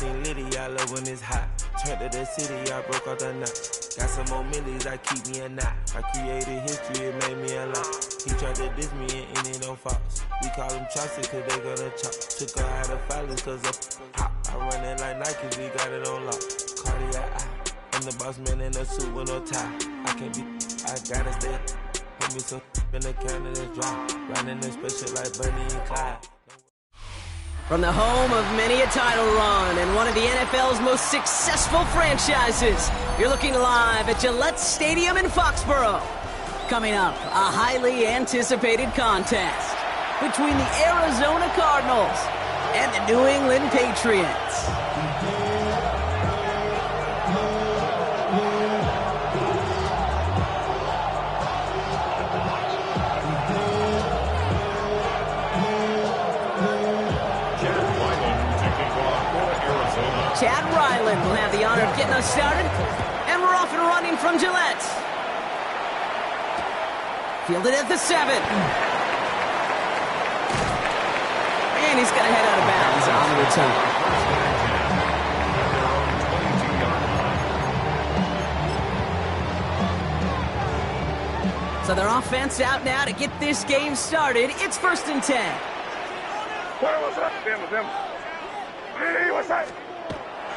everything litty, I love when it's hot. Turned to the city, I broke out the knot. Got some more millies, I keep me a knot. I created history, it made me a lot. He tried to diss me and ended on Fox. We call him Chaucer cause they gonna chop. Took her out of filings cause of hop. I run it like Nike, we got it on lock. Cardiac eye. I'm the boss man in a suit with no tie. I can't be, I gotta stay. Put me some in the counter that's dry. Riding in special like Bunny and Clyde. From the home of many a title run and one of the NFL's most successful franchises, you're looking live at Gillette Stadium in Foxborough. Coming up, a highly anticipated contest between the Arizona Cardinals and the New England Patriots. Chad Ryland will have the honor of getting us started, and we're off and running from Gillette. Fielded at the 7. And he's going to head out of bounds on the return. So their offense out now to get this game started. It's 1st and 10.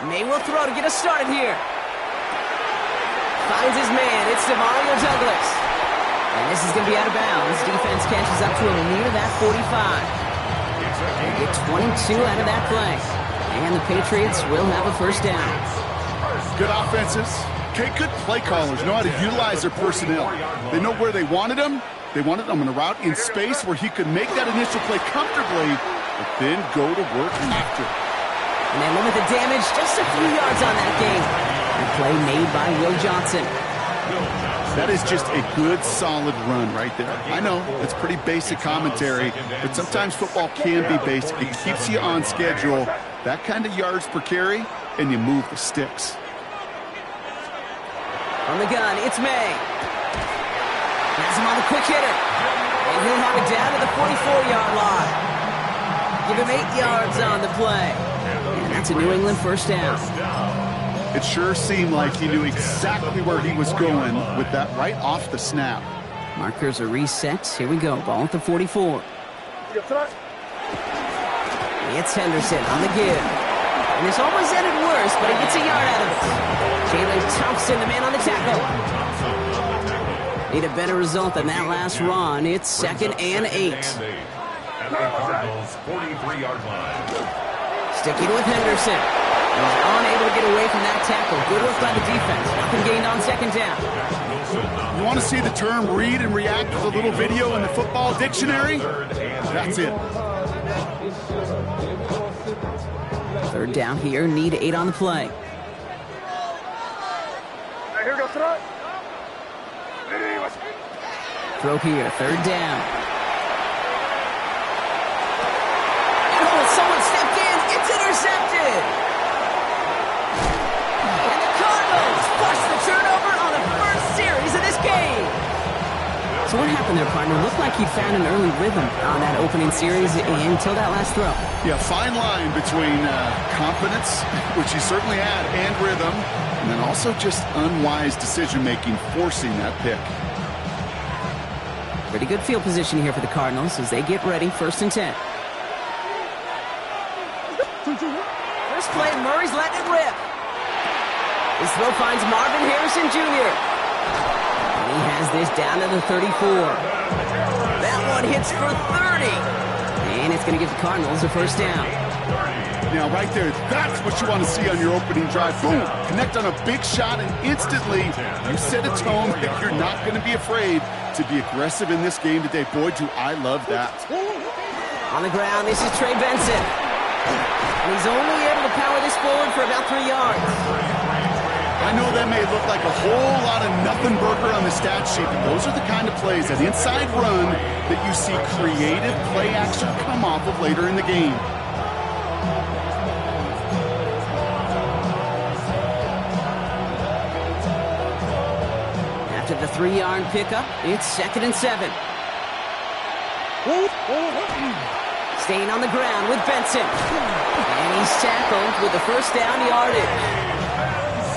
May will throw to get us started here. Finds his man. It's Demario Douglas. And this is going to be out of bounds. Defense catches up to him near that 45. They get 22 out of that play. And the Patriots will have a 1st down. Good offenses. Okay, good play callers know how to utilize their personnel. They know where they wanted him. They wanted him on a route in space where he could make that initial play comfortably, but then go to work after. And they limit the damage just a few yards on that game. A play made by Will Johnson. That is just a good, solid run right there. I know, it's pretty basic commentary, but sometimes football can be basic. It keeps you on schedule. That kind of yards per carry, and you move the sticks. On the gun, it's May. Has him on the quick hitter. And he'll have it down to the 44-yard line. Give him 8 yards on the play. And that's a New England 1st down. It sure seemed like he knew exactly where he was going with that right off the snap. Markers are reset. Here we go. Ball at the 44. It's Henderson on the give. And this almost ended worse, but he gets a yard out of it. Jalen Thompson, the man on the tackle. Need a better result than that last run. It's 2nd and 8. At the Cardinals' 43-yard line. Sticking with Henderson. He's unable to get away from that tackle. Good work by the defense. Nothing gained on 2nd down. You want to see the term read and react with a little video in the football dictionary? That's it. 3rd down here. Need 8 on the play. Here we go, throw. Throw here. 3rd down. Oh, someone stepped in. It's intercepted. And the Cardinals force the turnover on the first series of this game. So what happened there, partner? Looked like he'd found an early rhythm on that opening series until that last throw. Yeah, fine line between confidence, which he certainly had, and rhythm, and then also just unwise decision-making, forcing that pick. Pretty good field position here for the Cardinals as they get ready. 1st and 10. First play, Murray's letting it rip. His throw finds Marvin Harrison Jr. And he has this down to the 34. That one hits for 30. And it's going to give the Cardinals a 1st down. Now, right there, that's what you want to see on your opening drive. Boom! Connect on a big shot, and instantly you set a tone that you're not going to be afraid to be aggressive in this game today. Boy, do I love that. On the ground, this is Trey Benson. And he's only able to power this forward for about 3 yards. I know that may look like a whole lot of nothing burger on the stat sheet, but those are the kind of plays, that inside run, that you see creative play action come off of later in the game. After the 3-yard pickup, it's 2nd and 7. Staying on the ground with Benson. And And he's tackled with the first down yardage.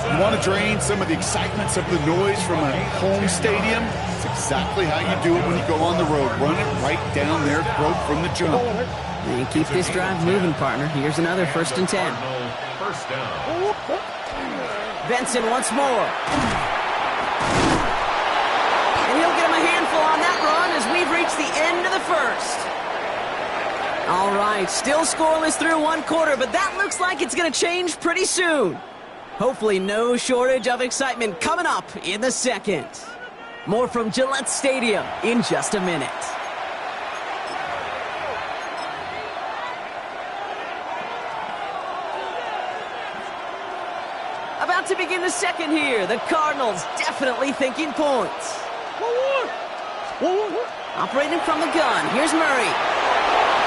You want to drain some of the excitements of the noise from a home stadium? It's exactly how you do it when you go on the road. Run it right down their throat from the jump. And keep this drive moving, partner. Here's another 1st and 10. First down. Benson once more. And he'll get him a handful on that run as we've reached the end of the 1st. All right, still scoreless through 1 quarter, but that looks like it's going to change pretty soon. Hopefully no shortage of excitement coming up in the 2nd. More from Gillette Stadium in just a minute. About to begin the 2nd here. The Cardinals definitely thinking points. Operating from the gun. Here's Murray.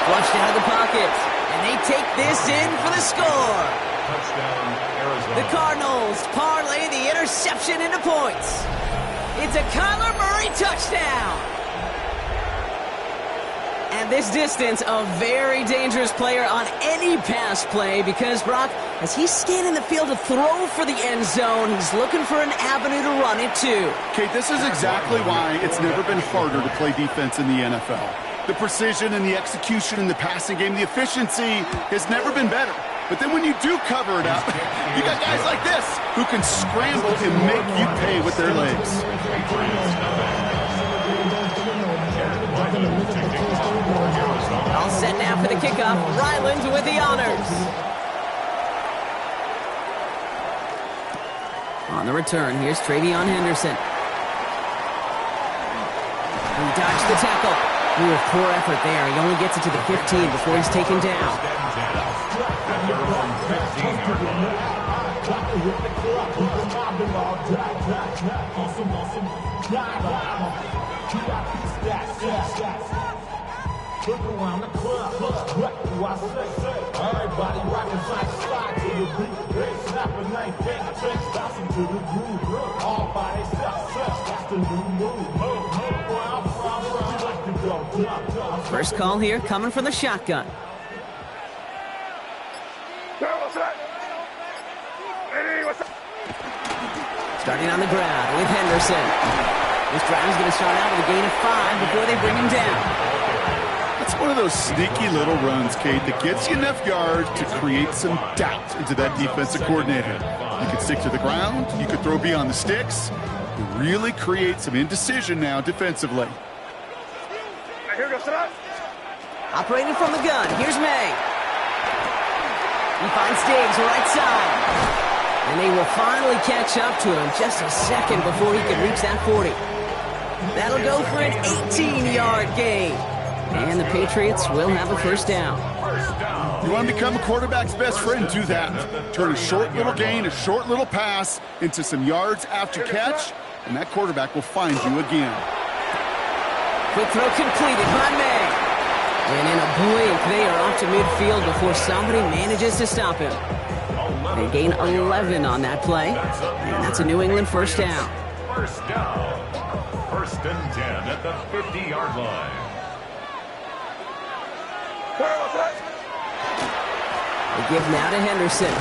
Flushed out of the pocket. And they take this in for the score. Touchdown, Arizona. The Cardinals parlay the interception into points. It's a Kyler Murray touchdown. And this distance, a very dangerous player on any pass play because, Brock, as he's scanning the field to throw for the end zone, he's looking for an avenue to run it to. Kate, this is exactly why it's never been harder to play defense in the NFL. The precision and the execution in the passing game, the efficiency has never been better. But then when you do cover it up, you got guys like this who can scramble and make you pay with their legs. All set now for the kickoff. Ryland with the honors. On the return, here's Travion Henderson. He dodged the tackle. Ooh, poor effort there. He only gets it to the 15 before he's taken down. First call here coming from the shotgun. Starting on the ground with Henderson. This drive is going to start out with a gain of 5 before they bring him down. It's one of those sneaky little runs, Kate, that gets you enough yards to create some doubt into that defensive coordinator. You could stick to the ground. You could throw beyond the sticks. You really create some indecision now defensively. Operating from the gun, here's May. He finds Diggs right side. And they will finally catch up to him just a second before he can reach that 40. That'll go for an 18-yard gain. And the Patriots will have a first down. You want to become a quarterback's best friend, do that. Turn a short little gain, a short little pass into some yards after catch, and that quarterback will find you again. Quick throw completed by May. And in a blink, they are off to midfield before somebody manages to stop him. They gain 11 on that play, and that's a New England first down. First down. 1st and 10 at the 50-yard line. They give now to Henderson.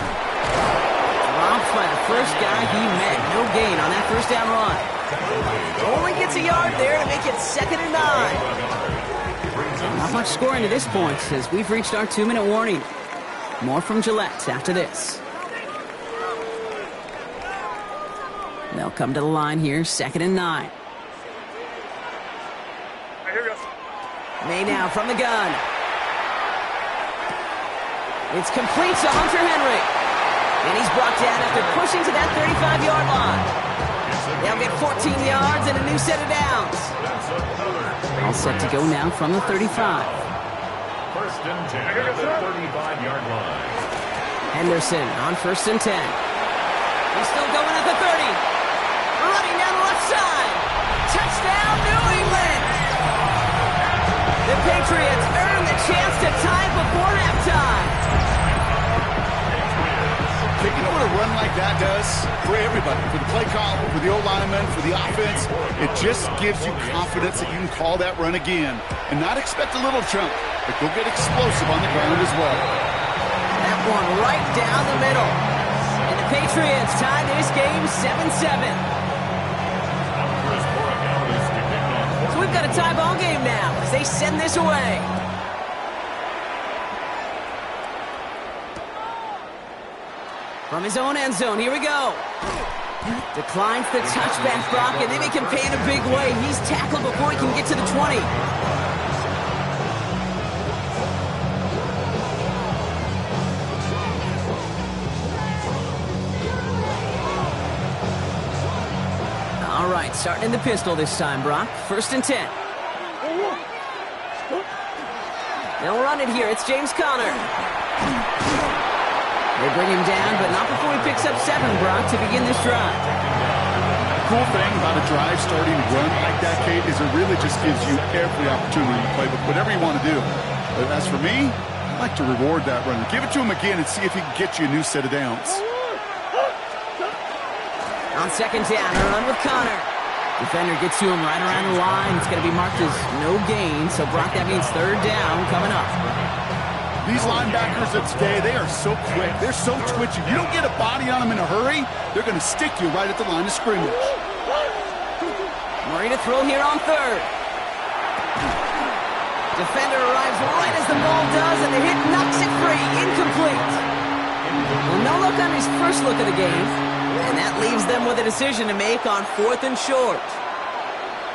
Dropped by the first guy he met. No gain on that first down run. Only gets a yard there to make it 2nd and 9. Not much scoring to this point as we've reached our 2-minute warning. More from Gillette after this. They'll come to the line here, 2nd and 9. May now from the gun. It's complete to Hunter Henry. And he's brought down after pushing to that 35-yard line. They'll get 14 yards and a new set of downs. All set to go now from the 35. 1st and 10 at the 35-yard line. Henderson on 1st and 10. He's still going at the 30. Running down the left side. Touchdown, New England. The Patriots earn the chance to tie before halftime. You know what a run like that does for everybody, for the play call, for the O-lineman, for the offense? It just gives you confidence that you can call that run again and not expect a little jump, but go get explosive on the ground as well. That one right down the middle. And the Patriots tie this game 7-7. So we've got a tie ball game now as they send this away. From his own end zone, here we go. Declines the touchback block, and they make him pay in a big way. He's tackled before he can get to the 20. All right, starting in the pistol this time, Brock. 1st and 10. They'll run it here. It's James Conner. They bring him down, but not before he picks up 7, Brock, to begin this drive. Cool thing about a drive starting run like that, Kate, is it really just gives you every opportunity to play with whatever you want to do. But as for me, I like to reward that runner. Give it to him again and see if he can get you a new set of downs. On 2nd down, a run with Conner. Defender gets to him right around the line. It's going to be marked as no gain, so Brock, that means 3rd down coming up. These linebackers of today, they are so quick. They're so twitchy. You don't get a body on them in a hurry, they're going to stick you right at the line of scrimmage. Murray to throw here on 3rd. Defender arrives right as the ball does, and the hit knocks it free. Incomplete. Well, no look on his first look of the game, and that leaves them with a decision to make on 4th and short.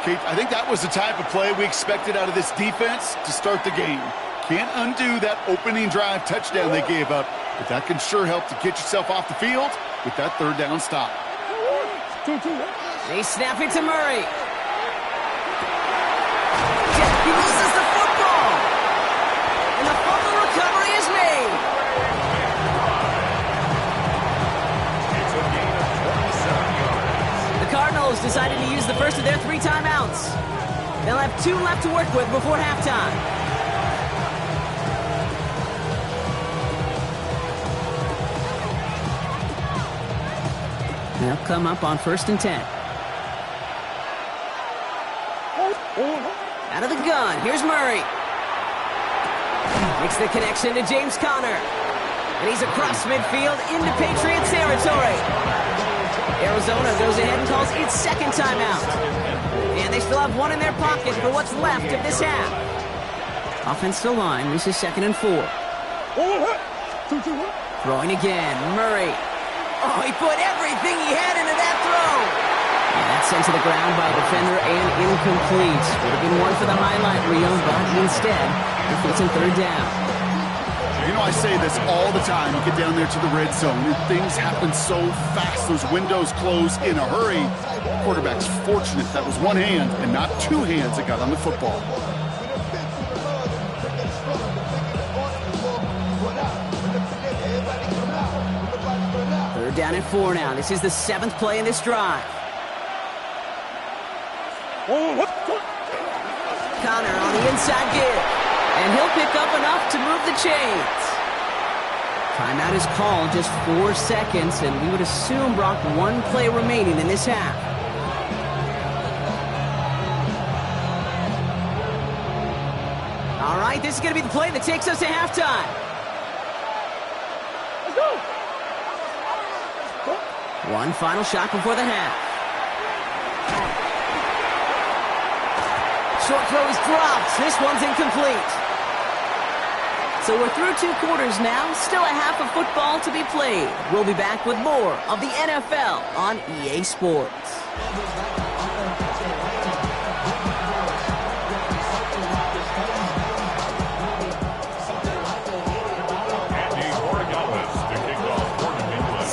Kate, I think that was the type of play we expected out of this defense to start the game. Can't undo that opening drive touchdown they gave up, but that can sure help to get yourself off the field with that 3rd down stop. They snap it to Murray. He loses the football. And the fumble recovery is made. It's a gain of 27 yards. The Cardinals decided to use the first of their 3 timeouts. They'll have 2 left to work with before halftime. They'll come up on 1st and 10. Out of the gun, here's Murray. Makes the connection to James Conner. And he's across midfield into Patriots territory. Arizona goes ahead and calls its 2nd timeout. And they still have 1 in their pocket for what's left of this half. Offensive line, this is 2nd and 4. Throwing again, Murray. Oh, he put everything he had into that throw. And that's sent to the ground by a defender and incomplete. Would have been one for the highlight reel, but instead, it's in 3rd down. You know, I say this all the time. You get down there to the red zone, and things happen so fast. Those windows close in a hurry. Quarterback's fortunate that was 1 hand and not 2 hands that got on the football. Down at 4 now. This is the 7th play in this drive. Conner on the inside give. And he'll pick up enough to move the chains. Timeout is called, just 4 seconds, and we would assume, Brock, 1 play remaining in this half. All right, this is going to be the play that takes us to halftime. Let's go. 1 final shot before the half. Short throw is dropped. This one's incomplete. So we're through 2 quarters now. Still a half of football to be played. We'll be back with more of the NFL on EA Sports.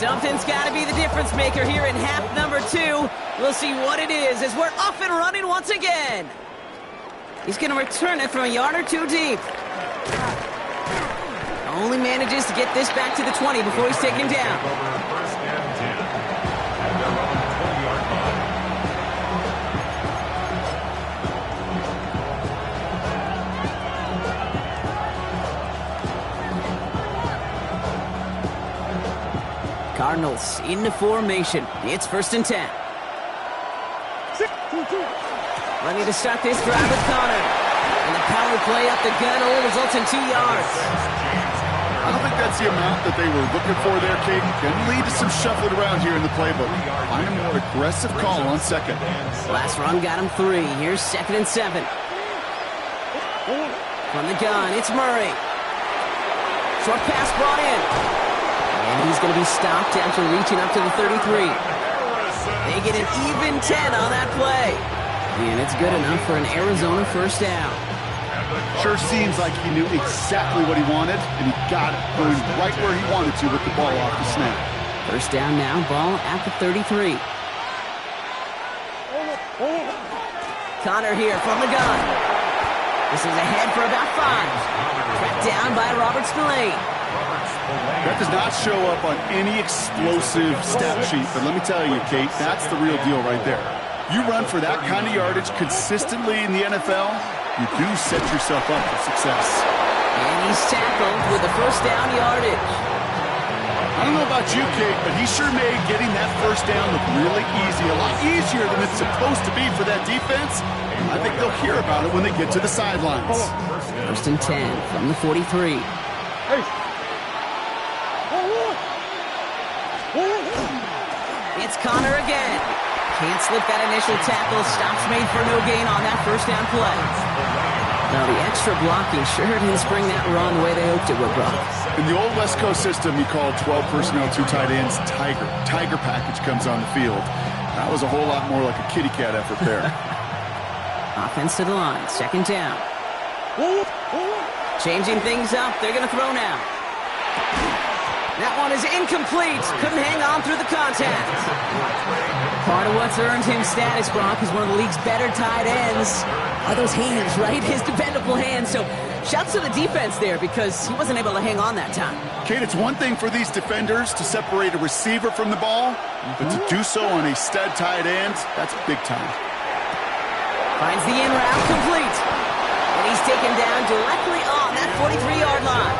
Something's got to be the difference maker here in half number 2. We'll see what it is as we're off and running once again. He's going to return it from a yard or 2 deep. Only manages to get this back to the 20 before he's taken down. First and 10. And they're on the 20-yard line. Cardinals into formation. It's 1st and 10. Ready to start this drive with Conner. And the power play up the gun only results in 2 yards. I don't think that that's the amount that they were looking for there, Kate. Can lead to some shuffling around here in the playbook. Find a more aggressive call on second. Last run got him 3. Here's 2nd and 7. From the gun, it's Murray. Short pass brought in. And he's going to be stopped after reaching up to the 33. They get an even 10 on that play. And it's good enough for an Arizona first down. Sure seems like he knew exactly what he wanted, and he got it, going right where he wanted to with the ball off the snap. First down now, ball at the 33. Connor here from the gun. This is ahead for about 5. Tracked down by Robert Spillane. That does not show up on any explosive stat sheet, but let me tell you, Kate, that's the real deal right there. You run for that kind of yardage consistently in the NFL, you do set yourself up for success. And he's tackled with the first down yardage. I don't know about you, Kate, but he sure made getting that first down look really easy, a lot easier than it's supposed to be for that defense. I think they'll hear about it when they get to the sidelines. First and 10 from the 43. It's Connor again. Can't slip that initial tackle. Stops made for no gain on that first down play. Now the extra blocking sure didn't spring that run the way they hoped it would, Brock. In the old West Coast system, you called 12 personnel, 2 tight ends, Tiger. Tiger package comes on the field. That was a whole lot more like a kitty cat effort there. Offense to the line, 2nd down. Changing things up, they're going to throw now. That one is incomplete. Couldn't hang on through the contact. Part of what's earned him status, Brock, is one of the league's better tight ends. Are those hands, right? His dependable hands. So shouts to the defense there because he wasn't able to hang on that time. Kate, it's one thing for these defenders to separate a receiver from the ball, but to do so on a stud tight end, that's big time. Finds the in route complete. And he's taken down directly on that 43-yard line.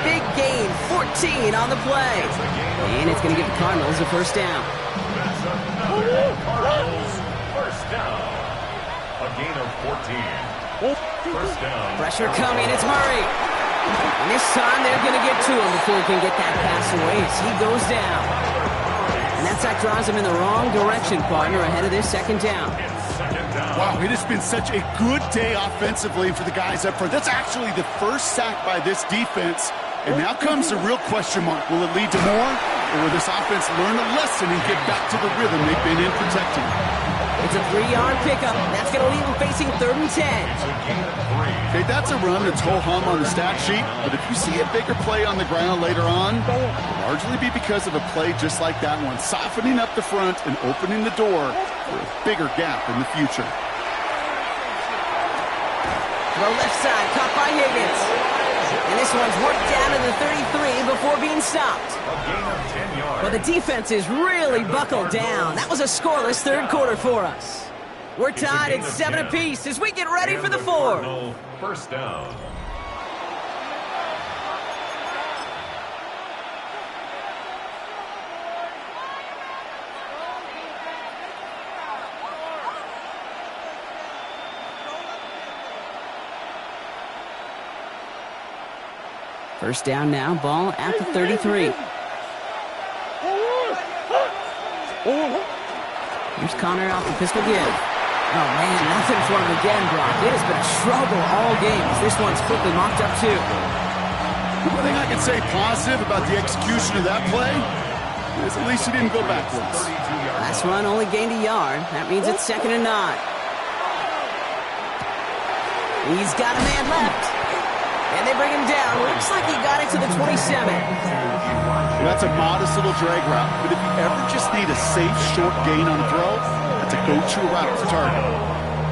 Big gain, 14 on the play. And it's going to give the Cardinals a first down. Cardinals, first down. A gain of 14. First down. Pressure coming, it's Murray. And this time they're going to get to him before he can get that pass away as he goes down. And that sack drives him in the wrong direction, partner, ahead of this 2nd down. Wow, it has been such a good day offensively for the guys up front. That's actually the first sack by this defense. And now comes the real question mark. Will it lead to more? Or will this offense learn a lesson and get back to the rhythm they've been in protecting? It's a 3-yard pickup. That's going to leave him facing 3rd and 10. Okay, that's a run that's ho-hum on the stat sheet. But if you see a bigger play on the ground later on, it'll largely be because of a play just like that one, softening up the front and opening the door for a bigger gap in the future. Throw left side, caught by Higgins. And this one's worked down to the 33 before being stopped. But the defense is really buckled down. That was a scoreless 3rd quarter for us. We're tied at 7 apiece as we get ready for the 4th. First down. First down now, ball at the 33. Here's Connor out the pistol give. Oh, man, nothing for him again, Brock. It has been a struggle all game. This one's quickly mocked up, too. One thing I can say positive about the execution of that play is at least he didn't go backwards. Last run only gained a yard. That means it's 2nd and 9. He's got a man left. And they bring him down. Looks like he got it to the 27. Well, that's a modest little drag route. But if you ever just need a safe, short gain on a throw, that's a go-to route for target.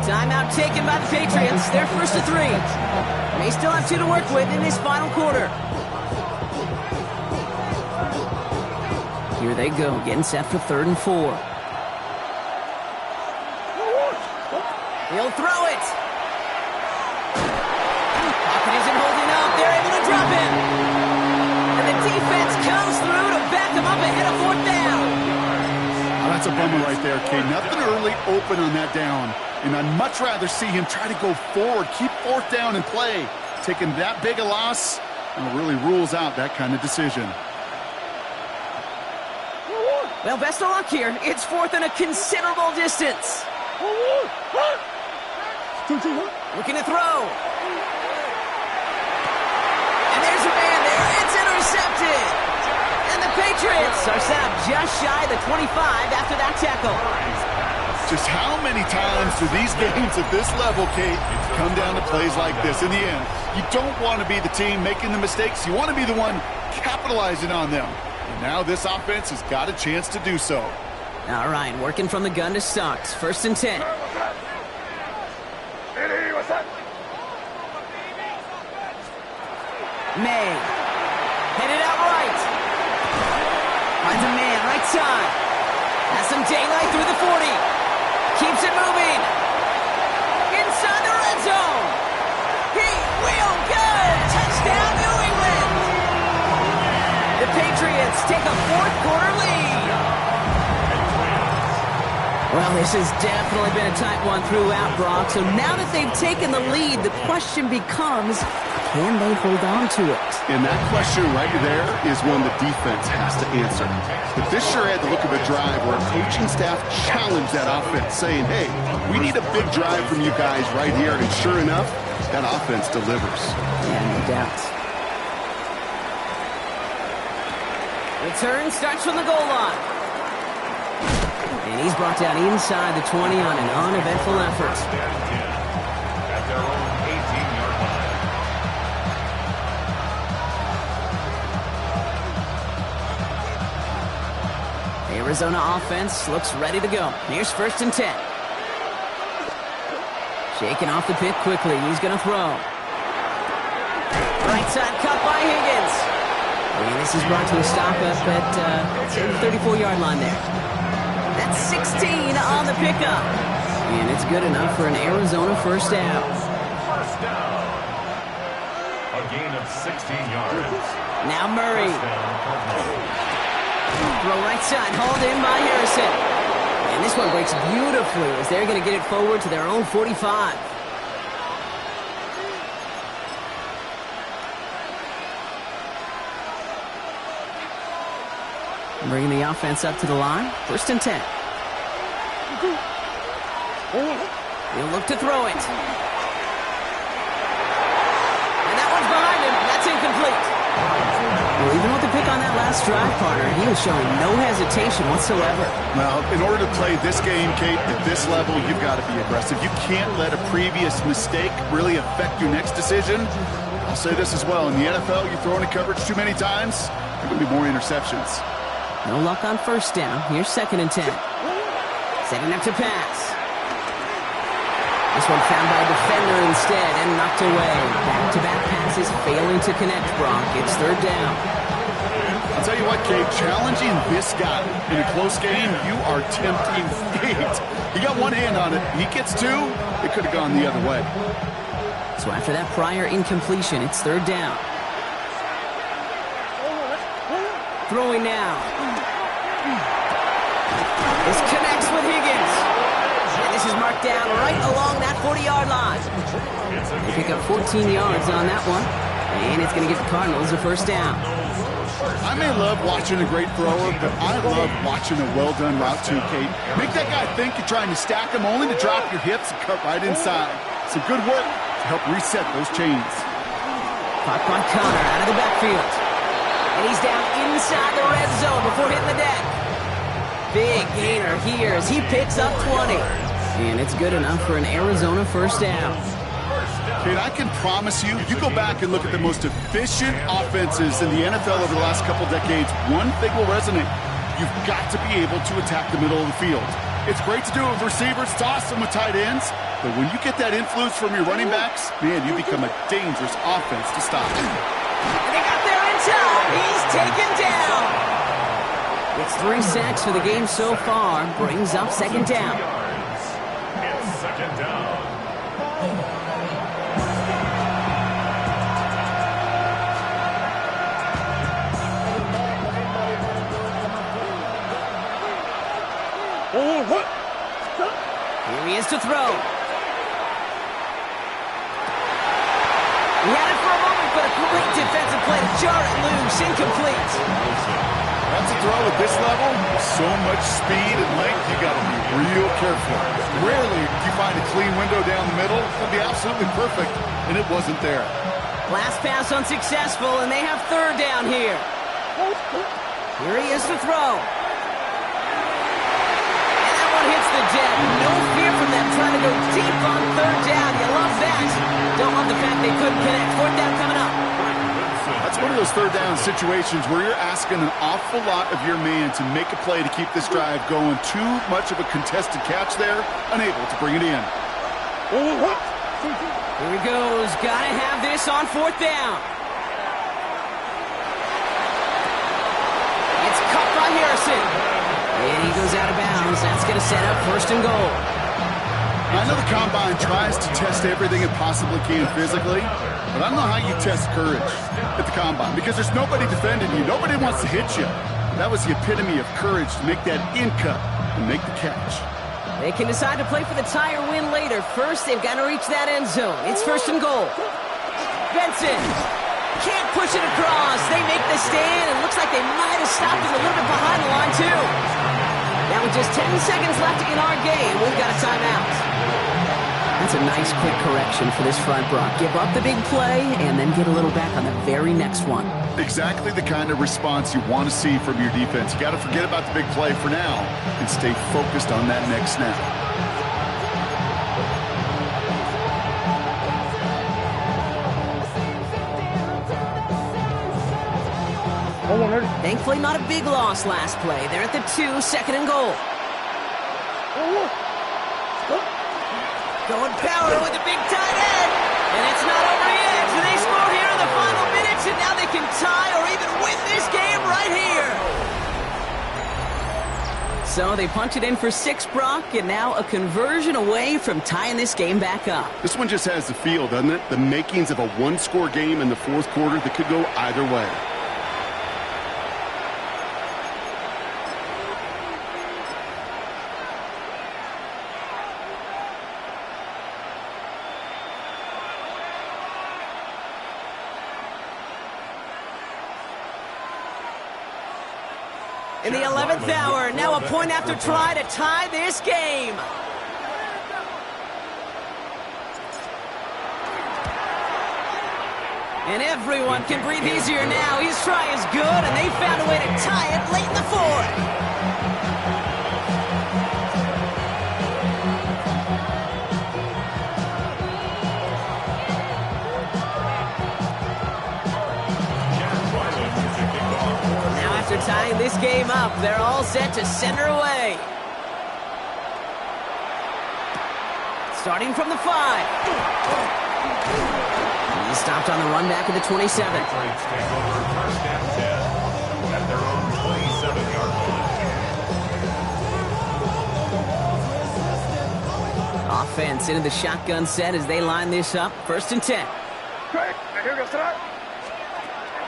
Timeout taken by the Patriots. They're 1st to 3. And they still have 2 to work with in this final quarter. Here they go, getting set for 3rd and 4. He'll throw it. Isn't holding up. They're able to drop him. And the defense comes through to back him up ahead of 4th down. Oh, that's a bummer right there, Kate. Nothing early open on that down. And I'd much rather see him try to go forward, keep 4th down and play. Taking that big a loss, really rules out that kind of decision. Well, best of luck here. It's fourth and a considerable distance. Looking to throw. And there's a man there. It's intercepted. And the Patriots are set up just shy of the 25 after that tackle. Just how many times do these games at this level, Kate, come down to plays like this? In the end, you don't want to be the team making the mistakes. You want to be the one capitalizing on them. And now this offense has got a chance to do so. All right, working from the gun to start. First and 10. May. Headed out right. Finds a man right side. Has some daylight through the 40. Keeps it moving. Inside the red zone. He will go. Touchdown, New England. The Patriots take a fourth-quarter lead. Well, this has definitely been a tight one throughout, Bronx. So now that they've taken the lead, the question becomes, can they hold on to it? And that question right there is one the defense has to answer. But this sure had the look of a drive where a coaching staff challenged that offense, saying, hey, we need a big drive from you guys right here. And sure enough, that offense delivers. Yeah, no doubt. Return starts from the goal line. And he's brought down inside the 20 on an uneventful effort. At their own 18-yard line. Arizona offense looks ready to go. Here's first and 10. Shaking off the pick quickly. He's going to throw. Right side cut by Higgins. And this is brought to a stop up at the 34-yard line there. That's 16 on the pickup. And it's good enough for an Arizona first down. First down. A gain of 16 yards. Now Murray. Throw right side, hauled in by Harrison. And this one breaks beautifully as they're going to get it forward to their own 45. Bringing the offense up to the line. First and 10. He'll look to throw it. And that one's behind him. That's incomplete. Well, even with the pick on that last drive, partner, he was showing no hesitation whatsoever. Well, in order to play this game, Kate, at this level, you've got to be aggressive. You can't let a previous mistake really affect your next decision. I'll say this as well. In the NFL, you throw into coverage too many times, there will be more interceptions. No luck on first down. Here's second and 10. Setting up to pass. This one found by a defender instead and knocked away. Back-to-back passes failing to connect, Bronx. It's third down. I'll tell you what, Kate, challenging this guy in a close game, you are tempting fate. He got one hand on it. He gets two, it could have gone the other way. So after that prior incompletion, it's third down. Throwing now. This connects with Higgins. And this is marked down right along that 40-yard line. They pick up 14 yards on that one. And it's going to give the Cardinals a first down. I may love watching a great thrower, but I love watching a well-done route too, Kate. Make that guy think you're trying to stack him only to drop your hips and cut right inside. Some good work to help reset those chains. Caught by Connor out of the backfield. And he's down inside the red zone before hitting the deck. Big gainer here as he picks up 20. And it's good enough for an Arizona first down. Kate, I can promise you, you go back and look at the most efficient offenses in the NFL over the last couple decades, one thing will resonate. You've got to be able to attack the middle of the field. It's great to do it with receivers. It's awesome with tight ends. But when you get that influence from your running backs, man, you become a dangerous offense to stop. And they got there in time. He's taken down. It's 3 sacks for the game so far. Brings up second down. It's second down. Here he is to throw. He had it for a moment, but a great defensive play to jar it loose. Incomplete. That's a throw at this level. So much speed and length, you got to be real careful. Rarely do you find a clean window down the middle. It'll be absolutely perfect, and it wasn't there. Last pass unsuccessful, and they have third down here. Here he is to throw. And that one hits the deck. No fear from them trying to go deep on third down. You love that. Don't love the fact they couldn't connect. Fourth down coming up. That's one of those third down situations where you're asking an awful lot of your man to make a play to keep this drive going. Too much of a contested catch there, unable to bring it in. Here he goes. Gotta have this on fourth down. It's caught by Harrison. And he goes out of bounds. That's going to set up first and goal. I know the Combine tries to test everything it possibly can physically, but I don't know how you test courage at the Combine because there's nobody defending you. Nobody wants to hit you. That was the epitome of courage to make that in cut and make the catch. They can decide to play for the tie or win later. First, they've got to reach that end zone. It's first and goal. Benson can't push it across. They make the stand. It looks like they might have stopped him a little bit behind the line, too. Now with just 10 seconds left in our game, we've got a timeout. That's a nice quick correction for this front, Brock. Give up the big play and then get a little back on the very next one. Exactly the kind of response you want to see from your defense. You got to forget about the big play for now and stay focused on that next snap. Thankfully, not a big loss last play. They're at the 2, second and goal. Going power with a big tight end. And it's not over yet. So they score here in the final minutes, and now they can tie or even win this game right here. So they punch it in for 6, Brock, and now a conversion away from tying this game back up. This one just has the feel, doesn't it? The makings of a one-score game in the fourth quarter that could go either way. In the 11th hour, now a point after try to tie this game. And everyone can breathe easier now. His try is good, and they found a way to tie it late in the fourth. After tying this game up, they're all set to center away. Starting from the 5. He stopped on the run back at the 27. Offense into the shotgun set as they line this up. First and 10.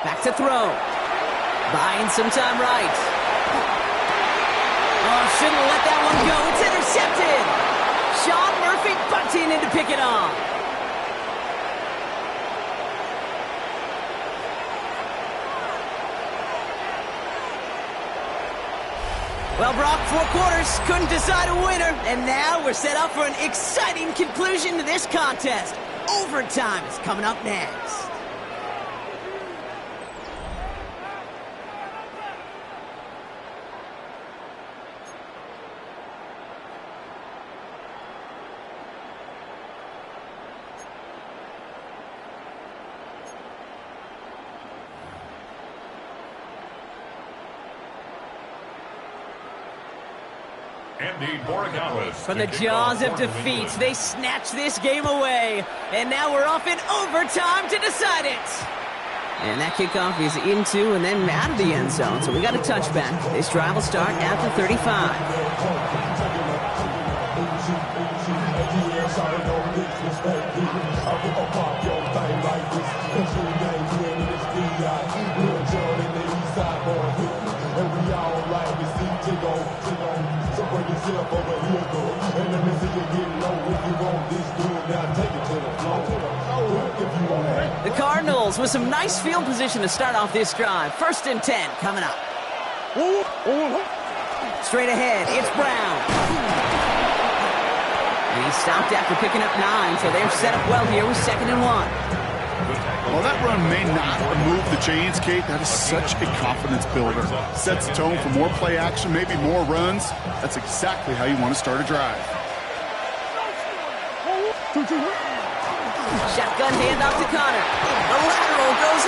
Back to throw. Buying some time right. Oh, shouldn't have let that one go. It's intercepted. Sean Murphy bunting in to pick it off. Well, Brock, 4 quarters couldn't decide a winner, and now we're set up for an exciting conclusion to this contest. Overtime is coming up next. From the jaws of defeat, they snatch this game away. And now we're off in overtime to decide it. And that kickoff is into and then out of the end zone. So we got a touchback. This drive will start at the 35. And let me see you get low if you want this dude. Now take it to the floor. If The Cardinals with some nice field position to start off this drive. 1st and 10 coming up. Straight ahead, it's Brown. And he stopped after picking up 9, so they're set up well here with 2nd and 1. Well, that run may not remove the chains, Kate. That is such a confidence builder. Sets the tone for more play action, maybe more runs. That's exactly how you want to start a drive. Shotgun handoff to Connor. The lateral goes